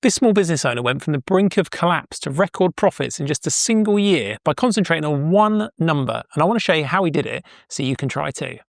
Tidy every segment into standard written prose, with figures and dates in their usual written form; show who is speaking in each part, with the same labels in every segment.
Speaker 1: This small business owner went from the brink of collapse to record profits in just a single year by concentrating on one number, and I want to show you how he did it so you can try too.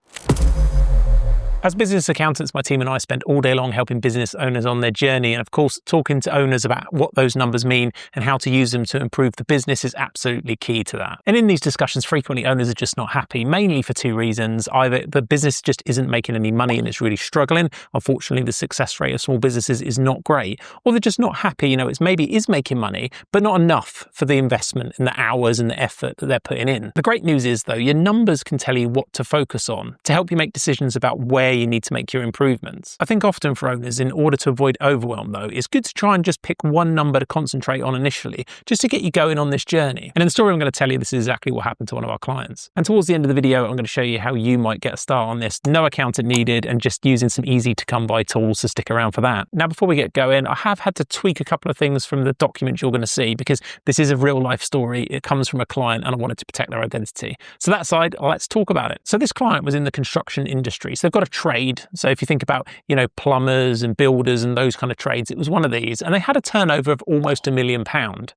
Speaker 1: As business accountants, my team and I spend all day long helping business owners on their journey, and of course, talking to owners about what those numbers mean and how to use them to improve the business is absolutely key to that. And in these discussions, frequently owners are just not happy, mainly for two reasons. Either the business just isn't making any money and it's really struggling. Unfortunately, the success rate of small businesses is not great, or they're just not happy. It's maybe is making money, but not enough for the investment and the hours and the effort that they're putting in. The great news is though, your numbers can tell you what to focus on to help you make decisions about where you need to make your improvements. I think often for owners, in order to avoid overwhelm though, it's good to try and just pick one number to concentrate on initially, just to get you going on this journey. And in the story I'm going to tell you, this is exactly what happened to one of our clients. And towards the end of the video, I'm going to show you how you might get a start on this. No accountant needed, and just using some easy to come by tools, to stick around for that. Now, before we get going, I have had to tweak a couple of things from the document you're going to see, because this is a real life story. It comes from a client and I wanted to protect their identity. So that aside, let's talk about it. So this client was in the construction industry. So they've got a trade. So if you think about, plumbers and builders and those kind of trades, it was one of these. And they had a turnover of almost £1 million.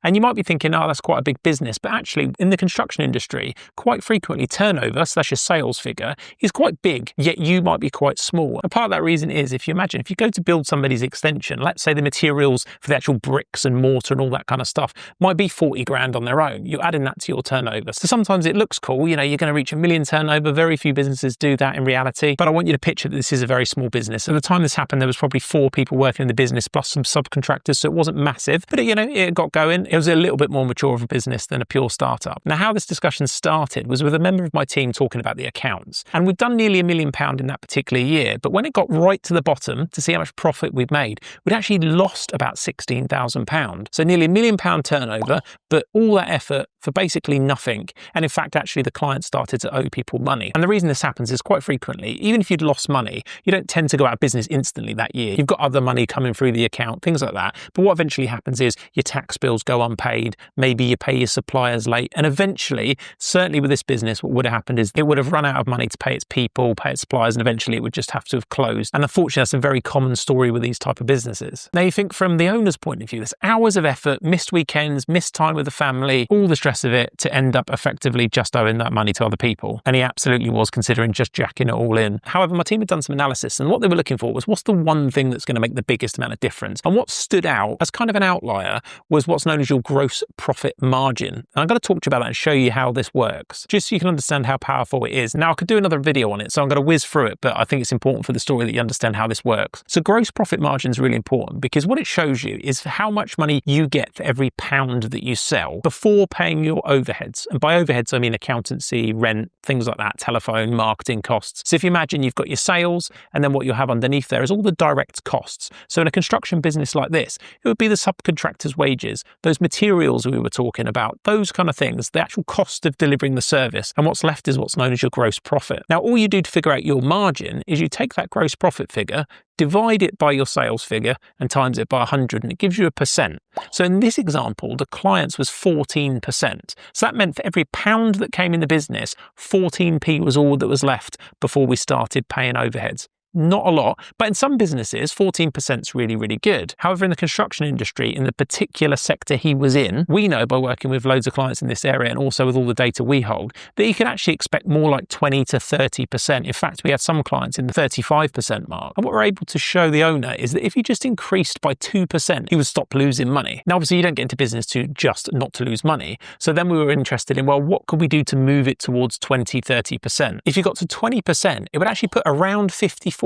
Speaker 1: And you might be thinking, oh, that's quite a big business. But actually, in the construction industry, quite frequently turnover, so that's your sales figure, is quite big, yet you might be quite small. And part of that reason is, if you go to build somebody's extension, let's say the materials for the actual bricks and mortar and all that kind of stuff might be 40 grand on their own. You're adding that to your turnover. So sometimes it looks cool, you're going to reach £1 million turnover. Very few businesses do that in reality. But I want you to picture that this is a very small business. At the time this happened, there was probably 4 people working in the business plus some subcontractors, so it wasn't massive, but it got going. It was a little bit more mature of a business than a pure startup. Now, how this discussion started was with a member of my team talking about the accounts, and we'd done nearly £1 million in that particular year, but when it got right to the bottom to see how much profit we'd made, we'd actually lost about £16,000. So nearly £1 million turnover, but all that effort for basically nothing. And in fact, actually the client started to owe people money. And the reason this happens is quite frequently, even if you'd lost money, you don't tend to go out of business instantly that year. You've got other money coming through the account, things like that. But what eventually happens is your tax bills go unpaid, maybe you pay your suppliers late, and eventually, certainly with this business, what would have happened is it would have run out of money to pay its people, pay its suppliers, and eventually it would just have to have closed. And unfortunately, that's a very common story with these type of businesses. Now, you think from the owner's point of view, there's hours of effort, missed weekends, missed time with the family, all the stress of it, to end up effectively just owing that money to other people. And he absolutely was considering just jacking it all in. However, my team had done some analysis, and what they were looking for was, what's the one thing that's going to make the biggest amount of difference? And what stood out as kind of an outlier was what's known as your gross profit margin. And I'm going to talk to you about that and show you how this works, just so you can understand how powerful it is. Now, I could do another video on it, so I'm going to whiz through it, but I think it's important for the story that you understand how this works. So gross profit margin is really important, because what it shows you is how much money you get for every pound that you sell before paying your overheads. And by overheads, I mean accountancy, rent, things like that, telephone, marketing costs. So if you imagine you've got your sales, and then what you'll have underneath there is all the direct costs. So in a construction business like this, it would be the subcontractors' wages, those materials we were talking about, those kind of things, the actual cost of delivering the service. And what's left is what's known as your gross profit. Now, all you do to figure out your margin is you take that gross profit figure, divide it by your sales figure, and times it by 100, and it gives you a percent. So in this example, the client's was 14%. So that meant for every pound that came in the business, 14p was all that was left before we started paying overheads. Not a lot, but in some businesses, 14% is really, really good. However, in the construction industry, in the particular sector he was in, we know by working with loads of clients in this area and also with all the data we hold, that you can actually expect more like 20 to 30%. In fact, we had some clients in the 35% mark. And what we're able to show the owner is that if you just increased by 2%, he would stop losing money. Now, obviously, you don't get into business to just not to lose money. So then we were interested in, well, what could we do to move it towards 20, 30%? If you got to 20%, it would actually put around 54,000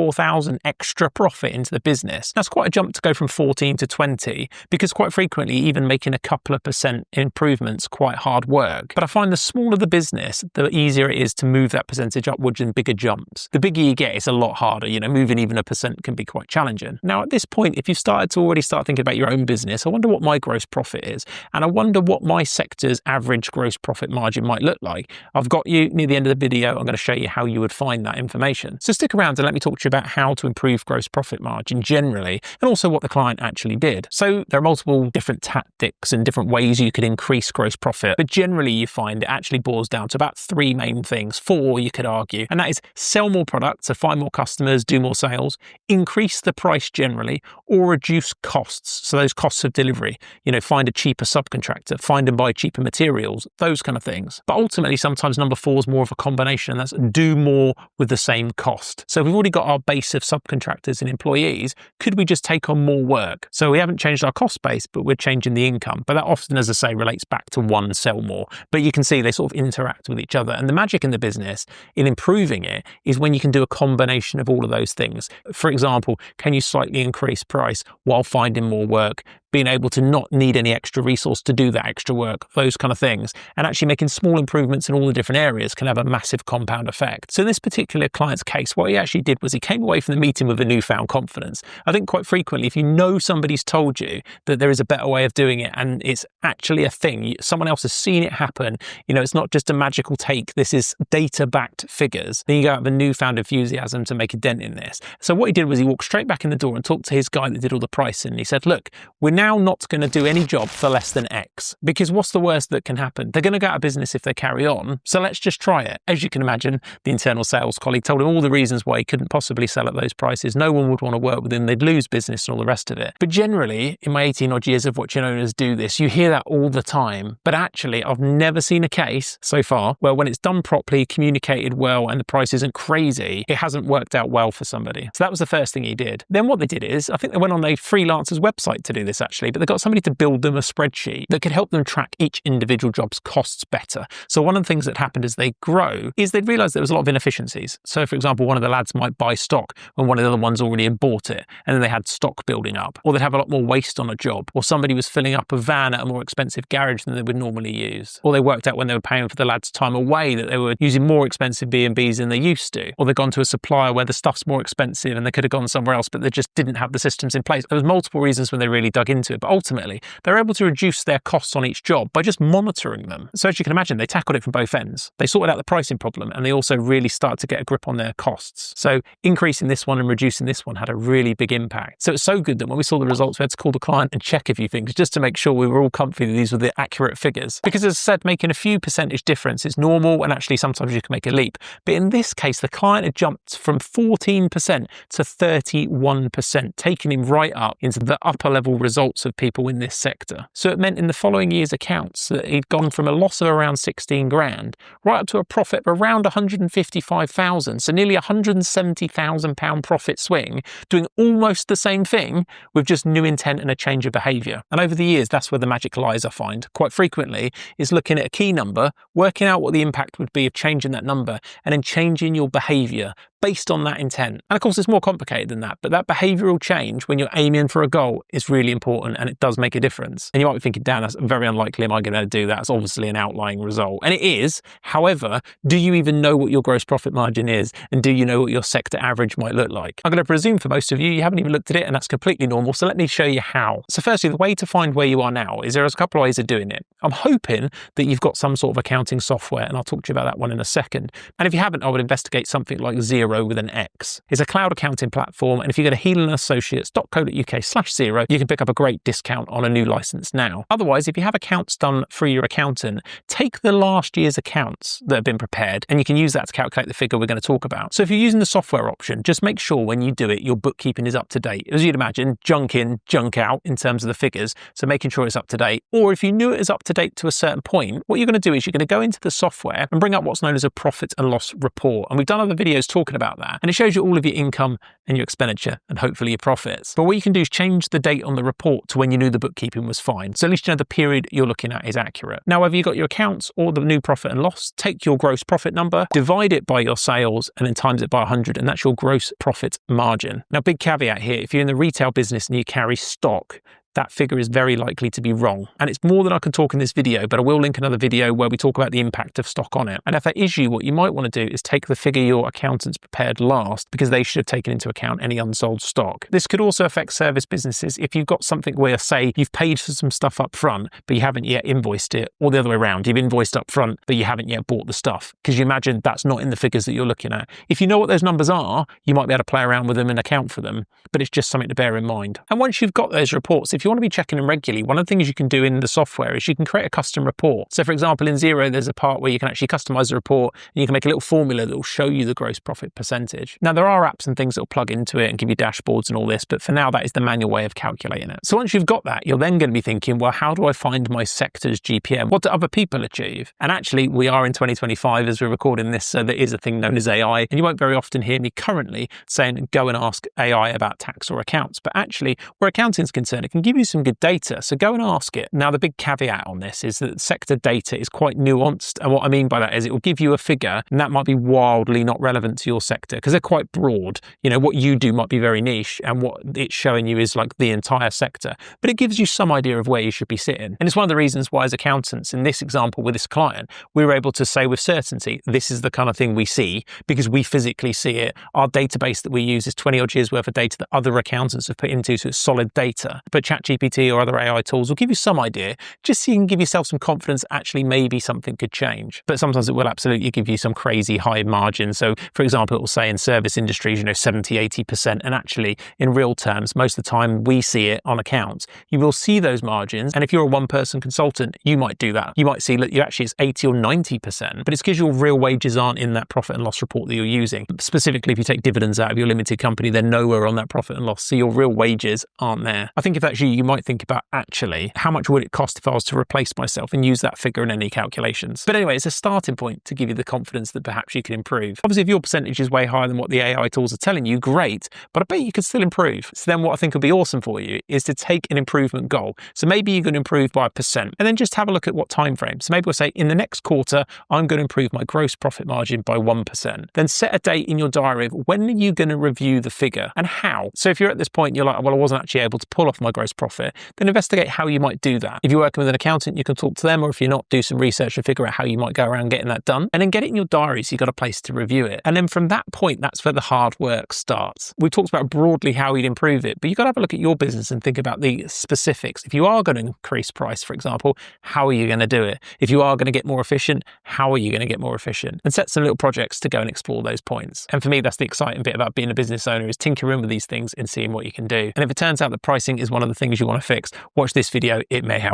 Speaker 1: extra profit into the business. That's quite a jump to go from 14 to 20, because quite frequently, even making a couple of percent improvements, quite hard work. But I find the smaller the business, the easier it is to move that percentage upwards in bigger jumps. The bigger you get, it's a lot harder. Moving even a percent can be quite challenging. Now, at this point, if you've started to already start thinking about your own business, I wonder what my gross profit is. And I wonder what my sector's average gross profit margin might look like. I've got you near the end of the video. I'm going to show you how you would find that information. So stick around and let me talk to you about how to improve gross profit margin generally, and also what the client actually did. So there are multiple different tactics and different ways you could increase gross profit, but generally you find it actually boils down to about three main things, four you could argue, and that is sell more products, so find more customers, do more sales, increase the price generally, or reduce costs, so those costs of delivery, find a cheaper subcontractor, find and buy cheaper materials, those kind of things. But ultimately, sometimes number four is more of a combination, and that's do more with the same cost. So we've already got our base of subcontractors and employees. Could we just take on more work? So we haven't changed our cost base, but we're changing the income. But that often, as I say, relates back to one, sell more. But you can see they sort of interact with each other. And the magic in the business in improving it is when you can do a combination of all of those things. For example, can you slightly increase price while finding more work? Being able to not need any extra resource to do that extra work, those kind of things. And actually making small improvements in all the different areas can have a massive compound effect. So in this particular client's case, what he actually did was he came away from the meeting with a newfound confidence. I think quite frequently, if you know somebody's told you that there is a better way of doing it and it's actually a thing, someone else has seen it happen, it's not just a magical take, this is data-backed figures, then you go out with a newfound enthusiasm to make a dent in this. So what he did was he walked straight back in the door and talked to his guy that did all the pricing. And he said, look, we're now not going to do any job for less than X, because what's the worst that can happen? They're going to go out of business if they carry on. So let's just try it. As you can imagine, the internal sales colleague told him all the reasons why he couldn't possibly sell at those prices. No one would want to work with him. They'd lose business and all the rest of it. But generally, in my 18 odd years of watching owners do this, you hear that all the time. But actually, I've never seen a case so far where when it's done properly, communicated well, and the price isn't crazy, it hasn't worked out well for somebody. So that was the first thing he did. Then what they did is, I think they went on a freelancer's website to do this actually, but they got somebody to build them a spreadsheet that could help them track each individual job's costs better. So one of the things that happened as they grow is they'd realised there was a lot of inefficiencies. So for example, one of the lads might buy stock when one of the other ones already had bought it, and then they had stock building up, or they'd have a lot more waste on a job, or somebody was filling up a van at a more expensive garage than they would normally use, or they worked out when they were paying for the lad's time away that they were using more expensive B&Bs than they used to, or they'd gone to a supplier where the stuff's more expensive and they could have gone somewhere else, but they just didn't have the systems in place. There was multiple reasons when they really dug into it, but ultimately they're able to reduce their costs on each job by just monitoring them. So as you can imagine, they tackled it from both ends. They sorted out the pricing problem, and they also really started to get a grip on their costs. So increasing this one and reducing this one had a really big impact. So it's so good that when we saw the results, we had to call the client and check a few things just to make sure we were all comfy that these were the accurate figures. Because as I said, making a few percentage difference is normal, and actually sometimes you can make a leap. But in this case, the client had jumped from 14% to 31%, taking him right up into the upper level results of people in this sector. So it meant in the following year's accounts that he'd gone from a loss of around 16 grand right up to a profit of around 155,000, so nearly £170,000 profit swing, doing almost the same thing with just new intent and a change of behaviour. And over the years, that's where the magic lies, I find. Quite frequently is looking at a key number, working out what the impact would be of changing that number, and then changing your behaviour based on that intent. And of course, it's more complicated than that, but that behavioural change when you're aiming for a goal is really important, and it does make a difference. And you might be thinking, Dan, that's very unlikely. Am I going to do that? It's obviously an outlying result. And it is. However, do you even know what your gross profit margin is? And do you know what your sector average might look like? I'm going to presume for most of you, you haven't even looked at it, and that's completely normal. So let me show you how. So firstly, the way to find where you are now is there's a couple of ways of doing it. I'm hoping that you've got some sort of accounting software, and I'll talk to you about that one in a second. And if you haven't, I would investigate something like Xero with an X. It's a cloud accounting platform, and if you go to healandassociates.co.uk/Xero, you can pick up a great discount on a new license now. Otherwise, if you have accounts done through your accountant, take the last year's accounts that have been prepared, and you can use that to calculate the figure we're going to talk about. So if you're using the software option, just make sure when you do it, your bookkeeping is up to date. As you'd imagine, junk in, junk out in terms of the figures, so making sure it's up to date. Or if you knew it is up to date to a certain point, what you're going to do is you're going to go into the software and bring up what's known as a profit and loss report. And we've done other videos talking about that. And it shows you all of your income and your expenditure and hopefully your profits. But what you can do is change the date on the report to when you knew the bookkeeping was fine. So at least you know the period you're looking at is accurate. Now, whether you've got your accounts or the new profit and loss, take your gross profit number, divide it by your sales, and then times it by 100, and that's your gross profit margin. Now, big caveat here, if you're in the retail business and you carry stock, that figure is very likely to be wrong. And it's more than I can talk in this video, but I will link another video where we talk about the impact of stock on it. And if that is you, what you might want to do is take the figure your accountants prepared last, because they should have taken into account any unsold stock. This could also affect service businesses if you've got something where, say, you've paid for some stuff up front, but you haven't yet invoiced it, or the other way around, you've invoiced up front, but you haven't yet bought the stuff, because you imagine that's not in the figures that you're looking at. If you know what those numbers are, you might be able to play around with them and account for them, but it's just something to bear in mind. And once you've got those reports, if you want to be checking them regularly, one of the things you can do in the software is you can create a custom report. So for example, in Xero, there's a part where you can actually customize the report, and you can make a little formula that will show you the gross profit percentage. Now, there are apps and things that will plug into it and give you dashboards and all this, but for now, that is the manual way of calculating it. So once you've got that, you're then going to be thinking, well, how do I find my sector's GPM? What do other people achieve? And actually, we are in 2025 as we're recording this, so there is a thing known as AI, and you won't very often hear me currently saying, go and ask AI about tax or accounts. But actually, where accounting is concerned, it can give you some good data, so go and ask it. Now, the big caveat on this is that sector data is quite nuanced, and what I mean by that is it will give you a figure, and that might be wildly not relevant to your sector, because they're quite broad. You know, what you do might be very niche, and what it's showing you is like the entire sector, but it gives you some idea of where you should be sitting. And it's one of the reasons why, as accountants, in this example with this client, we were able to say with certainty, this is the kind of thing we see, because we physically see it. Our database that we use is 20 odd years worth of data that other accountants have put into, so it's solid data. But ChatGPT or other AI tools will give you some idea, just so you can give yourself some confidence, actually maybe something could change. But sometimes it will absolutely give you some crazy high margins. So for example, it will say in service industries, 70, 80%. And actually in real terms, most of the time we see it on accounts. You will see those margins. And if you're a one-person consultant, you might do that. You might see that you actually it's 80 or 90%, but it's because your real wages aren't in that profit and loss report that you're using. Specifically, if you take dividends out of your limited company, they're nowhere on that profit and loss. So your real wages aren't there. I think if that's you might think about actually, how much would it cost if I was to replace myself and use that figure in any calculations? But anyway, it's a starting point to give you the confidence that perhaps you can improve. Obviously, if your percentage is way higher than what the AI tools are telling you, great, but I bet you could still improve. So then what I think would be awesome for you is to take an improvement goal. So maybe you can improve by 1%, and then just have a look at what time frame. So maybe we'll say in the next quarter, I'm going to improve my gross profit margin by 1%. Then set a date in your diary of when are you going to review the figure and how. So if you're at this point, you're like, well, I wasn't actually able to pull off my gross profit, then investigate how you might do that. If you're working with an accountant, you can talk to them, or if you're not, do some research and figure out how you might go around getting that done. And then get it in your diary so you've got a place to review it. And then from that point, that's where the hard work starts. We've talked about broadly how we'd improve it, but you've got to have a look at your business and think about the specifics. If you are going to increase price, for example, how are you going to do it? If you are going to get more efficient, how are you going to get more efficient? And set some little projects to go and explore those points. And for me, that's the exciting bit about being a business owner, is tinkering with these things and seeing what you can do. And if it turns out that pricing is one of the things you want to fix, watch this video, it may help.